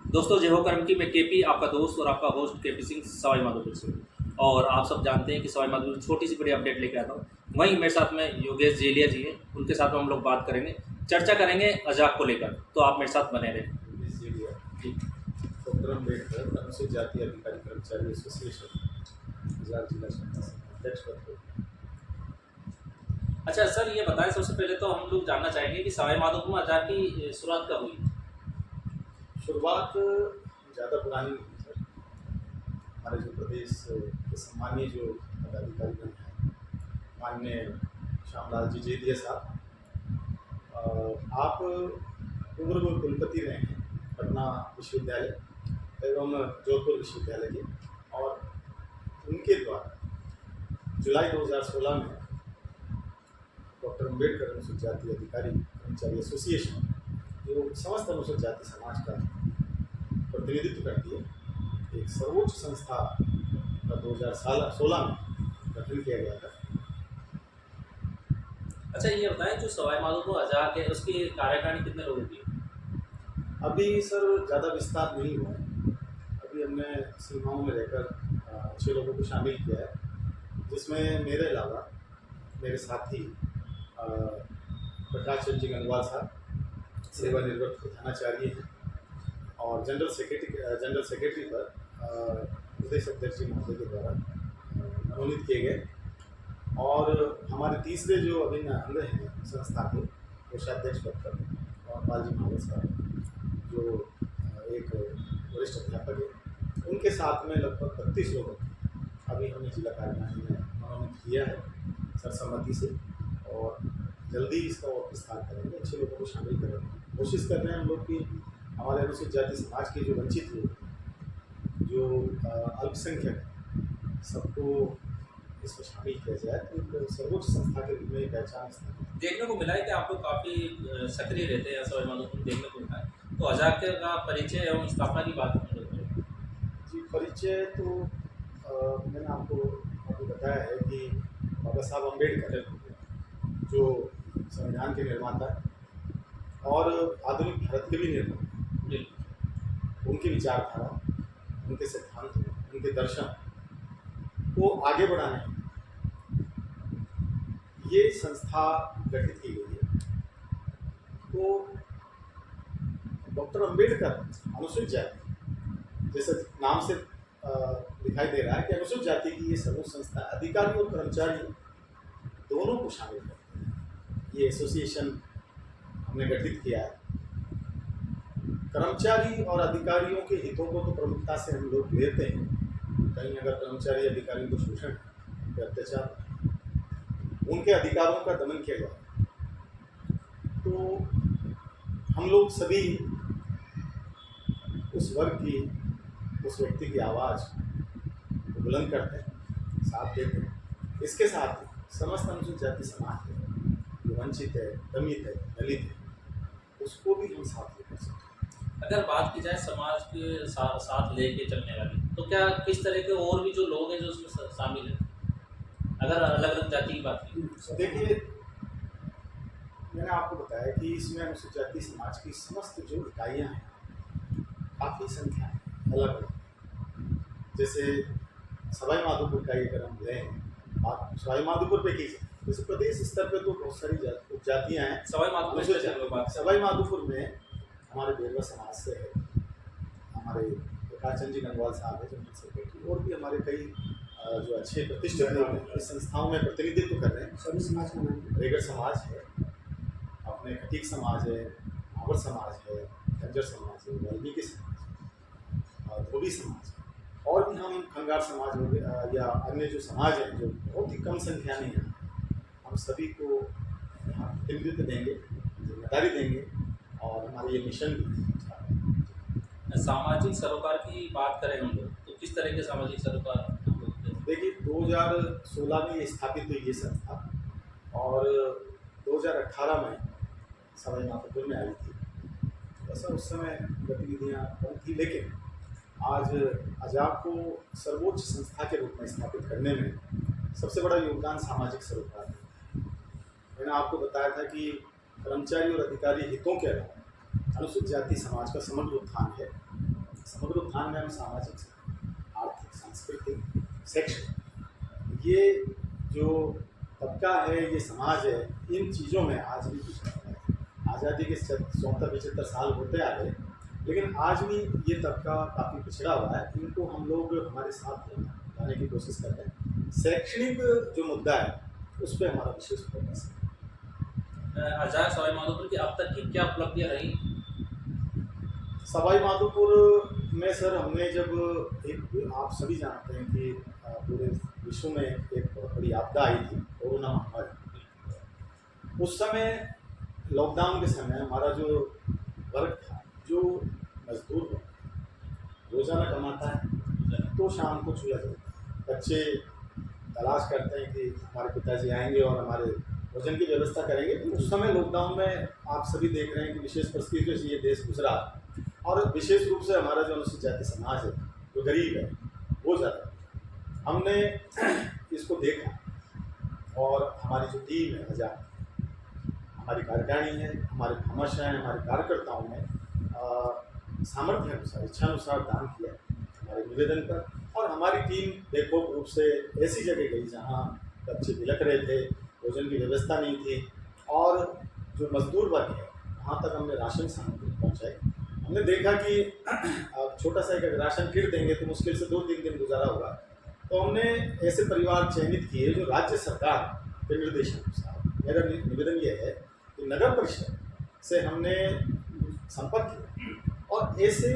दोस्तों, जय हो कर्म की। मैं केपी, आपका दोस्त और आपका होस्ट केपी सिंह, सवाई माधोपुर से। और आप सब जानते हैं कि सवाई माधोपुर छोटी सी बड़ी अपडेट लेके आता हूँ। वहीं मेरे साथ में योगेश जेलिया जी हैं, उनके साथ में हम लोग बात करेंगे, चर्चा करेंगे अजाक को लेकर। तो आप मेरे साथ बने रहें। इसीलिए डॉक्टर अम्बेडकर अनुसूचित जाति अधिकारी कर्मचारी एसोसिएशन गुजरात जिला शाखा से अध्यक्ष पद पर। अच्छा सर, ये बताएं, सबसे पहले तो हम लोग जानना चाहेंगे कि सवाई माधोपुर में अजाक की शुरुआत कब हुई? शुरुआत ज़्यादा पुरानी नहीं है सर। हमारे जो प्रदेश के सम्मानीय जो पदाधिकारीगण हैं, माननीय श्यामलाल जी जेदिया साहब, आप पूर्व कुलपति रहे हैं पटना विश्वविद्यालय एवं जोधपुर विश्वविद्यालय के, और उनके द्वारा जुलाई 2016 में डॉक्टर अम्बेडकर अनुसूचित जाति अधिकारी कर्मचारी एसोसिएशन, जो समस्त अनुसूचित जाति समाज का प्रतिनिधित्व करती है, एक सर्वोच्च संस्था का 2016 में गठन किया गया था। अच्छा, ये बताएं, जो सवाई माधोपुर अजाक है उसकी कार्यकारिणी कितने लोगों की है? अभी सर ज़्यादा विस्तार नहीं हुआ है। अभी हमने सीमाओं में रहकर 6 लोगों को शामिल किया है, जिसमें मेरे अलावा मेरे साथी प्रकाश चंद्र जी गंगवाल साहब सेवानिवृत्त प्रधानाचार्य हैं, और जनरल सेक्रेटरी पर प्रदेश अध्यक्ष जी महोदय के द्वारा मनोनीत किए गए। और हमारे तीसरे जो अभिन्न अंग हैं संस्था के, कोषाध्यक्ष पद पर और पाल जी महावर साहब, जो एक वरिष्ठ अध्यापक है, उनके साथ में लगभग 32 लोगों को अभी हमने जिला कार्यकारिणी में मनोनीत किया है सर्वसम्मति से, और जल्दी इसका और विस्तार करेंगे, अच्छे लोगों को शामिल करेंगे। कोशिश कर रहे हैं हम लोग कि हमारे अनुसूचित जाति समाज के जो वंचित लोग, जो अल्पसंख्यक, सबको इसमें शामिल किया जाए, तो एक सर्वोच्च संस्था के रूप में पहचान स्थापित। देखने को मिला है कि आप लोग काफ़ी सक्रिय रहते हैं सवाई माधोपुर, देखने को मिला है। तो अजाक का परिचय एवं स्थापना की बात हम लोग करें। जी, परिचय तो मैंने आपको अभी बताया है कि बाबा साहब अम्बेडकर, जो संविधान के निर्माता और आधुनिक भारत के भी निर्माता, बिल्कुल। उनकी विचारधारा, उनके सिद्धांत, उनके दर्शन को आगे बढ़ाने ये संस्था गठित की गई है। तो डॉक्टर अम्बेडकर अनुसूचित जाति, जैसे नाम से दिखाई दे रहा है कि अनुसूचित जाति की ये समूह संस्था अधिकारी और कर्मचारी दोनों को शामिल करती है। ये एसोसिएशन हमने गठित किया है। कर्मचारी और अधिकारियों के हितों को तो प्रमुखता से हम लोग लेते हैं। कहीं अगर कर्मचारी अधिकारियों को शोषण, उन पर अत्याचार, उनके अधिकारों का दमन किया जाए, तो हम लोग सभी उस वर्ग की, उस व्यक्ति की आवाज़ को बुलंद करते हैं, साथ देते हैं। इसके साथ ही समस्त अनुसूचित जाति समाज है, जो वंचित है, दमित है, दलित है, उसको भी हम साथ लेकर सकते हैं। अगर बात की जाए समाज के साथ लेके चलने वाली, तो क्या किस तरह के और भी जो लोग हैं जो उसमें शामिल हैं, अगर अलग अलग जाति की बात की? देखिए, मैंने आपको बताया कि इसमें अनुसूचित जाति समाज की समस्त जो इकाइयाँ हैं, काफ़ी संख्या है अलग अलग। जैसे सवाई माधोपुर का अगर हम लें बात, सवाई माधोपुर पे की जाए, जैसे प्रदेश स्तर पे तो बहुत सारी उपजातियाँ हैं। सवाई माधोपुर अनुसूचित से लोग बात सवाई माधोपुर में हमारे बेरवा समाज से है, हमारे प्रकाश चंद्र जी गंगवाल साहब है जनरल सेक्रेटरी, और भी हमारे कई जो अच्छे प्रतिष्ठित लोग हैं इस संस्थाओं में प्रतिनिधित्व कर रहे हैं। सभी समाज का नाम रेगड़ समाज है, अपने खटीक समाज है, मावर समाज है, खंजर समाज है, वाल्मीकि समाज है, और धोबी समाज है, और भी हम खंगार समाज या अन्य जो समाज हैं, जो बहुत ही कम संख्या में हैं, हम सभी को यहाँ प्रतिनिधित्व देंगे, जिम्मेदारी देंगे, और हमारा ये मिशन भी है। सामाजिक सरोकार की बात करें हम लोग, तो किस तरह के सामाजिक सरोकार हम लोग देते हैं? देखिए, 2016 में ये स्थापित हुई ये संस्था, और 2018 में सवाई माधोपुर में आई थी। वैसा उस समय गतिविधियाँ कम थी, लेकिन आज अजाक को सर्वोच्च संस्था के रूप में स्थापित करने में सबसे बड़ा योगदान सामाजिक सरोकार है। मैंने आपको बताया था कि कर्मचारी और अधिकारी हितों के अलावा अनुसूचित जाति समाज का समग्र उत्थान है। समग्र उत्थान में हम सामाजिक, आर्थिक, सांस्कृतिक, शैक्षणिक, ये जो तबका है, ये समाज है, इन चीज़ों में आज भी कुछ नहीं है। आज़ादी के 74-75 साल होते आ गए, लेकिन आज भी ये तबका काफ़ी पिछड़ा हुआ है। इनको हम लोग हमारे साथ लाने की कोशिश कर रहे हैं। शैक्षणिक जो मुद्दा है उस पर हमारा विशेष फोकस है। आज़ाद सवाई माधोपुर की अब तक की क्या उपलब्धियाँ रही? सवाई माधोपुर में सर हमने जब एक, आप सभी जानते हैं कि पूरे विश्व में एक बहुत बड़ी आपदा आई थी, कोरोना महामारी। उस समय लॉकडाउन के समय हमारा जो वर्ग था, जो मजदूर वर्ग, रोज़ाना कमाता है तो शाम को चूल्हा जलता है। बच्चे तलाश करते हैं कि हमारे पिताजी आएंगे और हमारे भोजन की व्यवस्था करेंगे। तो उस समय लॉकडाउन में आप सभी देख रहे हैं कि विशेष परिस्थितियों से ये देश गुजरा, और विशेष रूप से हमारा जो अनुसूचित जाति समाज है, जो गरीब है, वो ज़्यादा। हमने इसको देखा और हमारी जो टीम है आज़ाद, हमारी कार्यकारिणी है, हमारे भामाशाह हैं, हमारे कार्यकर्ताओं ने सामर्थ्य अनुसार, इच्छानुसार दान किया हमारे निवेदन पर। और हमारी टीम बेखौफ रूप से ऐसी जगह गई जहाँ बच्चे बिलख रहे थे, भोजन की व्यवस्था नहीं थी, और जो मजदूर वर्ग है वहाँ तक हमने राशन सामग्री पहुँचाई। हमने देखा कि अब छोटा सा एक राशन किट देंगे तो मुश्किल से 2-3 दिन गुजारा होगा। तो हमने ऐसे परिवार चयनित किए जो राज्य सरकार के निर्देशानुसार, मेरा निवेदन ये है कि नगर परिषद से हमने संपर्क किया और ऐसे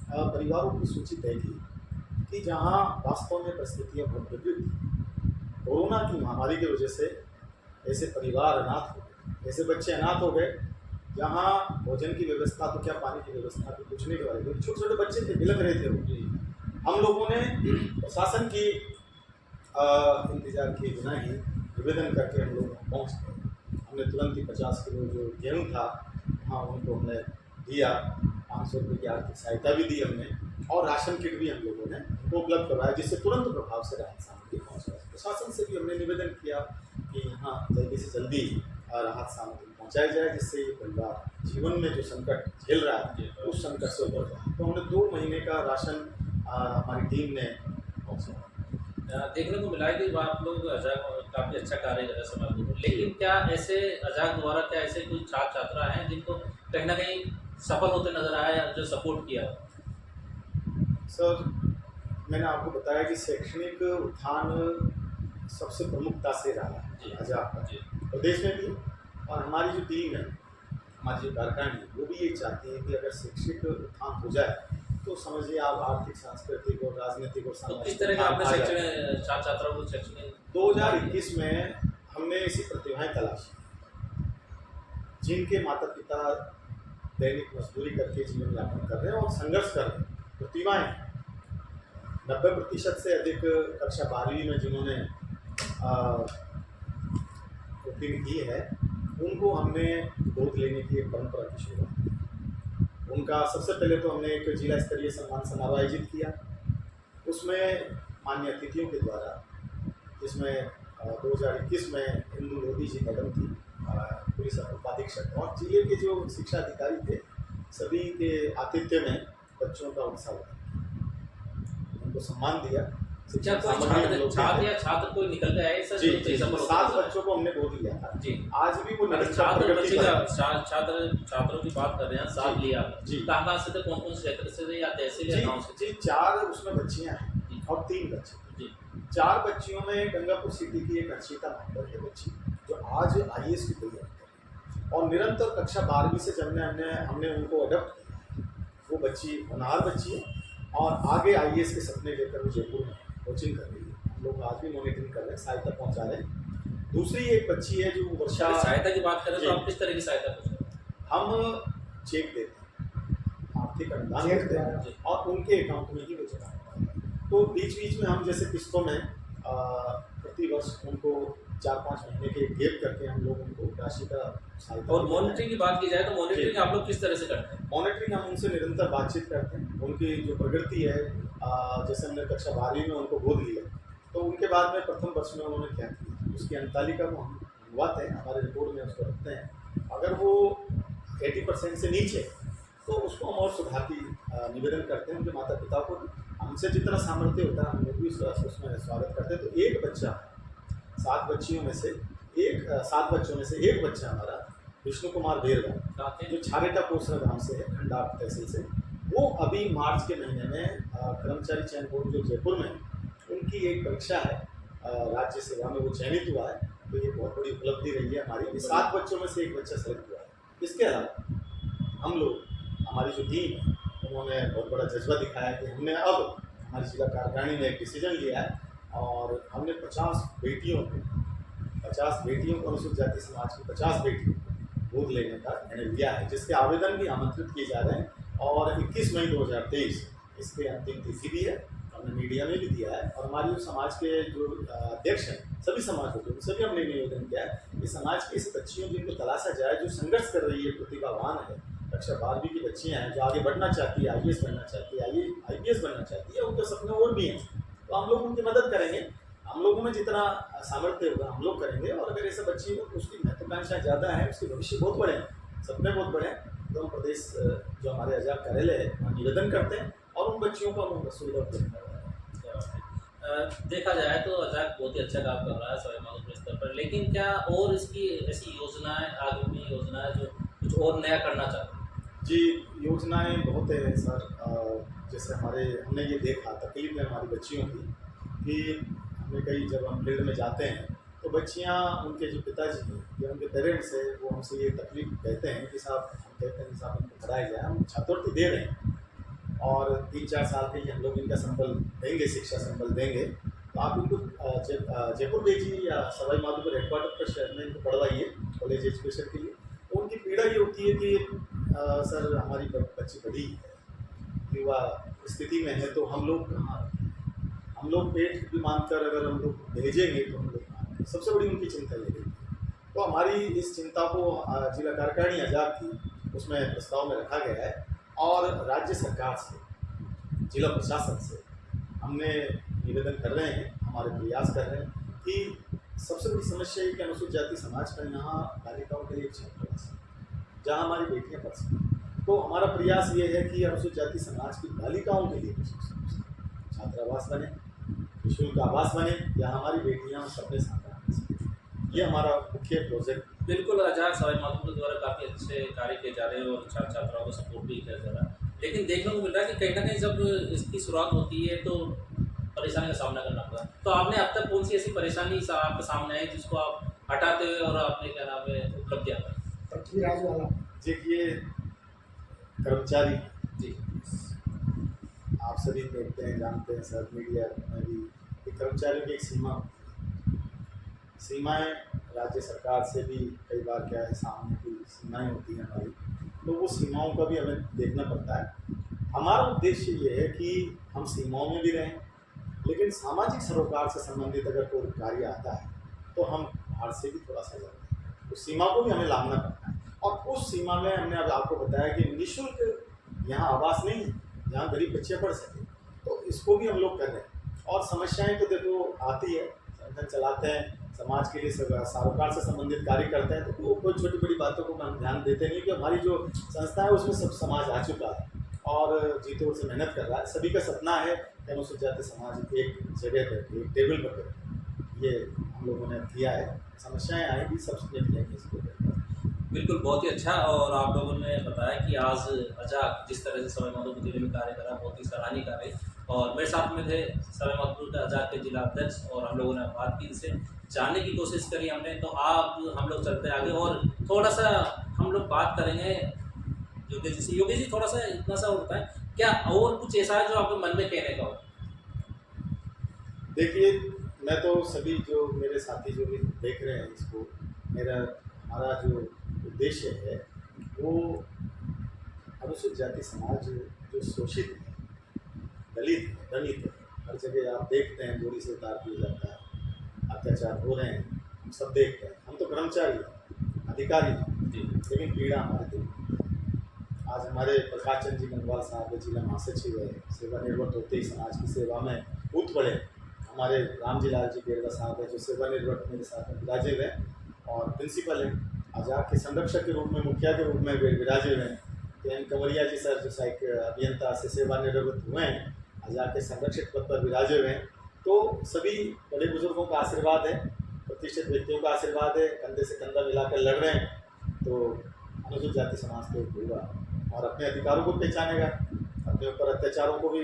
परिवारों की सूची तय की कि जहाँ वास्तव में परिस्थितियाँ बहुत विपरीत थी। कोरोना की महामारी की वजह से ऐसे परिवार अनाथ हो गए, ऐसे बच्चे अनाथ हो गए जहाँ भोजन की व्यवस्था तो क्या, पानी की व्यवस्था तो कुछ नहीं करवाई गई। छोटे छोटे बच्चे थे, बिलख रहे थे वो। हम लोगों ने प्रशासन की इंतजार किए बिना ही निवेदन करके हम लोग पहुँच गए। हमने तुरंत ही 50 किलो जो गेहूँ था वहाँ उनको हमने दिया, 500 रुपये की आर्थिक सहायता भी दी हमने, और राशन किट भी हम लोगों ने उनको उपलब्ध करवाया, जिससे तुरंत प्रभाव से राहत सामग्री पहुँच गई। प्रशासन से भी हमने निवेदन किया कि यहाँ जल्दी से जल्दी राहत सामग्री पहुँचाई जाए, जिससे ये परिवार जीवन में जो संकट झेल रहा है उस संकट से उबर जाए। तो हमने 2 महीने का राशन हमारी टीम ने पहुँचाया। देखने को मिला है कि आप लोग अजाक काफ़ी अच्छा कार्य कर रहे हैं समाज में, लेकिन क्या ऐसे अजाक द्वारा क्या ऐसे कोई छात्र छात्रा हैं जिनको कहीं ना कहीं सफल होते नजर आया या जो सपोर्ट किया? सर, मैंने आपको बताया कि शैक्षणिक उत्थान सबसे प्रमुखता से रहा है अजाक का, प्रदेश में भी। और हमारी जो टीम है, हमारी जो कार्यकारिणी है, वो भी ये चाहती है कि अगर शैक्षिक उत्थान हो जाए तो समझिए आप आर्थिक, सांस्कृतिक और राजनीतिक और तो किस तरह का आपने शैक्षणिक छात्र छात्राओं को शैक्षणिक 2021 में हमने ऐसी प्रतिभाएं तलाशी जिनके माता पिता दैनिक मजदूरी करके जीवन यापन कर रहे हैं और संघर्ष कर रहे हैं। प्रतिभाएं 90% से अधिक कक्षा 12वीं में जिन्होंने उत्तीर्ण की है, उनको हमने गोद लेने की एक परंपरा की शुरुआत की। उनका सबसे पहले तो हमने एक जिला स्तरीय सम्मान समारोह आयोजित किया। उसमें माननीय अतिथियों के द्वारा, जिसमें 2021 में इंदु लोधी जी मैडम थी, पुलिस उपाधीक्षक, और जिले के जो शिक्षा अधिकारी थे, सभी के आतिथ्य में बच्चों का उत्साह हुआ, उनको सम्मान दिया। शिक्षा छात्र या छात्र कोई निकल गया है सर? जी, 7 बच्चों को हमने गोद लिया था जी। आज भी वो छात्रों की बात कर रहे हैं, साथ लिया जी। कहाँ से थे, कौन कौन क्षेत्र से थे या तहसील या गाँव से? जी, 4 उसमें बच्चियाँ हैं और 3 बच्चे जी। 4 बच्चियों में गंगापुर सिटी की एक अर्चिता नाम की बच्ची जो आज IAS की तैयारी कर रही है और निरंतर कक्षा 12वीं से जब हमने उनको अडॉप्ट किया, वो बच्ची होनहार बच्ची है और आगे IAS के सपने लेकर वो जयपुर में कोचिंग कर रही है। हम लोग आज भी मॉनिटरिंग कर रहे हैं, सहायता पहुंचा रहे हैं। दूसरी एक बच्ची है जो वर्षा। सहायता की बात करें तो आप किस तरह की सहायता करते हैं? हम चेक देते हैं, आर्थिक अनुदान देते हैं और उनके अकाउंट में ही वो जमा होता है। तो बीच बीच में हम जैसे किस्तों में प्रति वर्ष उनको 4-5 महीने के गैप करके हम लोग उनको राशि का सहायता। और मॉनिटरिंग की बात की जाए तो मॉनिटरिंग आप लोग किस तरह से करते हैं? मॉनिटरिंग हम उनसे निरंतर बातचीत करते हैं, उनकी जो प्रगति है, जैसे हमने कक्षा 12वीं में उनको गोद लिया तो उनके बाद में प्रथम वर्ष में उन्होंने क्या किया, उसकी अंतालिका को हम मंगवाते हैं, हमारे रिपोर्ट में उसको रखते हैं। अगर वो 80% से नीचे तो उसको हम और सुधार की निवेदन करते हैं उनके माता पिता को। हमसे जितना सामर्थ्य होता है हम लोग भी उसमें स्वागत करते हैं। तो एक बच्चा, 7 बच्चियों में से 7 बच्चों में से एक बच्चा हमारा विष्णु कुमार भेरवा, जो छारेटा कोसरा गाँव से है, खंडार तहसील से, वो अभी मार्च के महीने में कर्मचारी चयन बोर्ड जो जयपुर में है, उनकी एक परीक्षा है, राज्य सेवा में वो चयनित हुआ है। तो ये बहुत बड़ी उपलब्धि रही है हमारी। 7 बच्चों में से एक बच्चा सेलेक्ट हुआ है। इसके अलावा हम लोग, हमारी जो टीम है, उन्होंने बहुत बड़ा जज्बा दिखाया कि हमने अब हमारी जिला कार्यकारिणी ने एक डिसीजन लिया है और हमने 50 बेटियों को अनुसूचित जाति समाज की 50 बेटियों को गोद लेने का निर्णय लिया है, जिसके आवेदन भी आमंत्रित किए जा रहे हैं। और 21 मई 2023 इसके अंतिम तिथि भी है, हमने मीडिया में भी दिया है। और हमारी जो समाज के जो अध्यक्ष हैं, सभी समाजों के, सभी हमने निवेदन किया है कि समाज की ऐसी बच्चियों जिनको तलाशा जाए, जो संघर्ष कर रही है, प्रतिभावान है, कक्षा 12वीं की बच्चियाँ हैं जो आगे बढ़ना चाहती है, IAS बनना चाहती है, IPS बनना चाहती है, उनके सपने और भी हैं। तो हम लोग उनकी मदद करेंगे, हम लोगों में जितना सामर्थ्य होगा हम लोग करेंगे। और अगर ऐसा बच्ची हो तो उसकी महत्वाकांक्षाएँ ज़्यादा हैं, उसके भविष्य बहुत बड़े हैं, सपने बहुत बड़े हैं, तो हम प्रदेश जो हमारे आजाद कार्यालय है वहाँ निवेदन करते हैं और उन बच्चियों को हम सुविधा उपलब्ध करवाएं। देखा जाए तो अजाक बहुत ही अच्छा काम कर रहा है सवाई माधोपुर स्तर पर, लेकिन क्या और इसकी ऐसी योजनाएं, आगामी योजनाएं जो कुछ और नया करना चाहते हैं? जी, योजनाएं बहुत है सर। जैसे हमने ये देखा, तकलीफ है हमारी बच्चियों की कि हमें कई जब हम फील्ड में जाते हैं तो बच्चियां, उनके जो पिताजी हैं या उनके पेरेंट्स हैं, वो हमसे ये तकलीफ कहते हैं कि साहब, हम कहते हैं कि साहब इनको पढ़ाया जाए, हम छात्रवृत्ति दे रहे हैं और 3-4 साल के लिए हम लोग इनका संबल देंगे, शिक्षा संबल देंगे, तो आप इनको जयपुर भेजिए या सवाई माधोपुर हेडक्वार्टर पर शहर में इनको पढ़वाइए कॉलेज एजुकेशन के लिए। तो उनकी पीड़ा ये होती है कि सर हमारी बच्ची बड़ी है, युवा स्थिति में है, तो हम लोग कहाँ, हम लोग पेट भी मानकर अगर हम लोग भेजेंगे तो हम लोग कहाँ, सबसे बड़ी उनकी चिंता ये रहती है। तो हमारी इस चिंता को जिला कार्यकारिणी आजाद की उसमें प्रस्ताव में रखा गया है और राज्य सरकार से, जिला प्रशासन से हमने निवेदन कर रहे हैं, हमारे प्रयास कर रहे हैं कि सबसे बड़ी समस्या ये कि अनुसूचित जाति समाज का यहाँ बालिकाओं के लिए छात्रावास है जहाँ हमारी बेटियाँ पढ़ सकें। तो हमारा प्रयास ये है कि अनुसूचित जाति समाज की बालिकाओं के लिए छात्रावास बने, निःशुल्क आवास बने, या हमारी बेटियाँ सपने साकार कर सकें। ये हमारा मुख्य प्रोजेक्ट। बिल्कुल, आजाद सवाई माधोपुर द्वारा काफ़ी अच्छे कार्य किए जा रहे हैं और छात्र छात्राओं को सपोर्ट भी किया जा रहा है, लेकिन देखने को मिल रहा है कि कहीं ना कहीं जब इसकी शुरुआत होती है तो परेशानी का सामना करना पड़ा। तो आपने अब तक कौन सी ऐसी परेशानी आपके सामने है जिसको आप हटाते हुए और आपने क्या नाम है उपलब्धियाँ करें? पृथ्वीराज वाला देखिए, कर्मचारी जी, आप सभी देखते हैं, जानते हैं सर, मीडिया में भी कि कर्मचारियों की एक सीमाएं राज्य सरकार से भी कई बार क्या है, सामने की सीमाएं होती हैं हमारी, तो वो सीमाओं का भी हमें देखना पड़ता है। हमारा उद्देश्य ये है कि हम सीमाओं में भी रहें, लेकिन सामाजिक सरोकार से संबंधित अगर कोई कार्य आता है तो हम बाहर से भी थोड़ा सा जाते हैं, उस सीमा को भी हमें लांघना पड़ता है। और उस सीमा में हमने अब आपको बताया कि निःशुल्क यहाँ आवास नहीं है जहाँ गरीब बच्चे पढ़ सकें, तो इसको भी हम लोग कर रहे हैं। और समस्याएं तो देखो आती है, संगठन चलाते हैं, समाज के लिए सरोकार से संबंधित कार्य करते हैं, तो वो कोई छोटी बड़ी बातों को हम ध्यान देते नहीं कि हमारी जो संस्था है उसमें सब समाज आ चुका है और जी तोड़ से मेहनत कर रहा है। सभी का सपना है कि अनुसूचित जाति समाज एक जगह पर, एक टेबल पर बैठे। ये हम लोगों ने किया है। समस्याएं आएंगी, सब निपट लेंगे इसको। बिल्कुल, बहुत ही अच्छा। और आप लोगों ने बताया कि आज अजाक जिस तरह से सवाई माधोपुर जिले में कार्य करा, बहुत ही सराहनीय कार्य। और मेरे साथ में थे सवाई माधोपुर के अजाक के जिला अध्यक्ष और हम लोगों ने बात की, इनसे जानने की कोशिश करी हमने। तो आप हम लोग चलते आगे और थोड़ा सा हम लोग बात करेंगे योगेश जी से। योगेश जी, थोड़ा सा इतना सा होता है क्या और कुछ ऐसा है जो आपके मन में कहने का हो? देखिए, मैं तो सभी जो मेरे साथी जो भी देख रहे हैं इसको, हमारा जो उद्देश्य है वो अनुसूचित जाति समाज जो शोषित है, दलित है, दलित है, हर जगह आप देखते हैं गोली से उतार दिया जाता है, अत्याचार हो रहे हैं, हम सब देखते हैं। हम तो कर्मचारी हैं, अधिकारी हैं, लेकिन पीड़ा हमारे दिल में। आज हमारे प्रकाश चंद्र जी गंगवाल साहब जिला महासचिव है, सेवानिवृत्त होते ही समाज की सेवा में कूद पड़े। हमारे रामजी लाल जी बेरवा साहब है जो सेवानिवृत्त मेरे साथ में विराजे हुए और प्रिंसिपल हैं, आजाद के संरक्षक के रूप में, मुखिया के रूप में विराजे हुए हैं। तो एन कंवरिया जी सर जो सहायक अभियंता से सेवानिवृत्त हुए हैं, आज आके संरक्षित पद पर विराजे हुए हैं। तो सभी बड़े बुजुर्गों का आशीर्वाद है, प्रतिष्ठित व्यक्तियों का आशीर्वाद है, कंधे से कंधा मिलाकर लड़ रहे हैं। तो अनुसूचित जाति समाज तो होगा और अपने अधिकारों को पहचानेगा, अपने ऊपर अत्याचारों को भी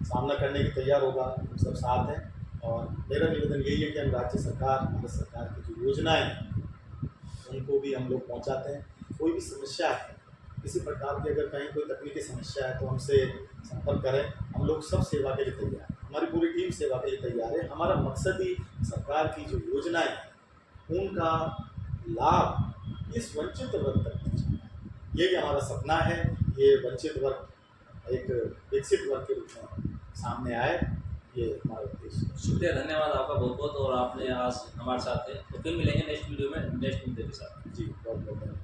सामना करने की तैयार होगा। हम सब साथ हैं और मेरा निवेदन यही है कि हम राज्य सरकार, भारत सरकार की जो योजनाएं हैं उनको भी हम लोग पहुंचाते हैं। कोई भी समस्या है, किसी प्रकार की अगर कहीं कोई तकनीकी समस्या है तो हमसे संपर्क करें। हम लोग सब सेवा के लिए तैयार हैं, हमारी पूरी टीम सेवा के लिए तैयार है। हमारा मकसद ही सरकार की जो योजनाएं हैं उनका लाभ इस वंचित वर्ग तक पहुँचाना है। यही हमारा सपना है। ये वंचित वर्ग एक विकसित वर्ग के रूप में सामने आए, ये हमारा उद्देश्य है। शुक्रिया, धन्यवाद आपका बहुत बहुत। और आपने आज हमारे साथ थे, तो फिर मिलेंगे नेक्स्ट वीडियो में नेक्स्ट मुद्दे के साथ। जी बहुत बहुत धन्यवाद।